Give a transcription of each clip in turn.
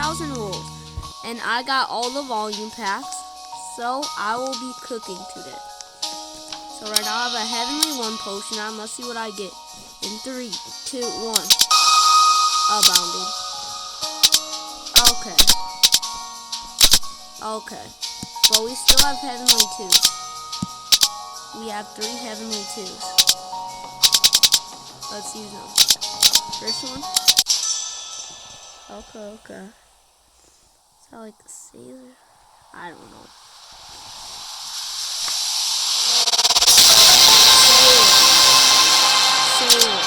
10,000 rolls. And I got all the volume packs, so I will be cooking today. So right now I have a Heavenly 1 potion. Now let's see what I get. In 3, 2, 1. Abounding. Okay. Okay. But we still have Heavenly 2s. We have 3 Heavenly 2s. Let's use them. First one. Okay. Is that like a sailor? I don't know. Sailor.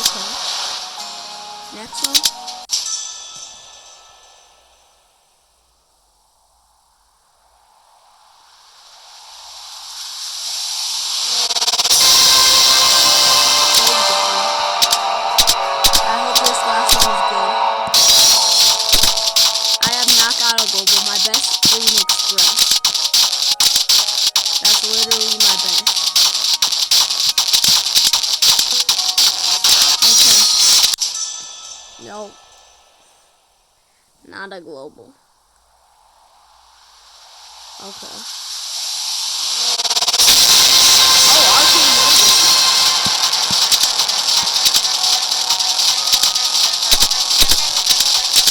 Okay. Next one. Literally my best. Okay. Nope. Not a global. Okay. Oh,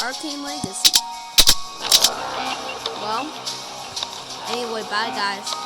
Arcane Legacy. Well, anyway, bye guys.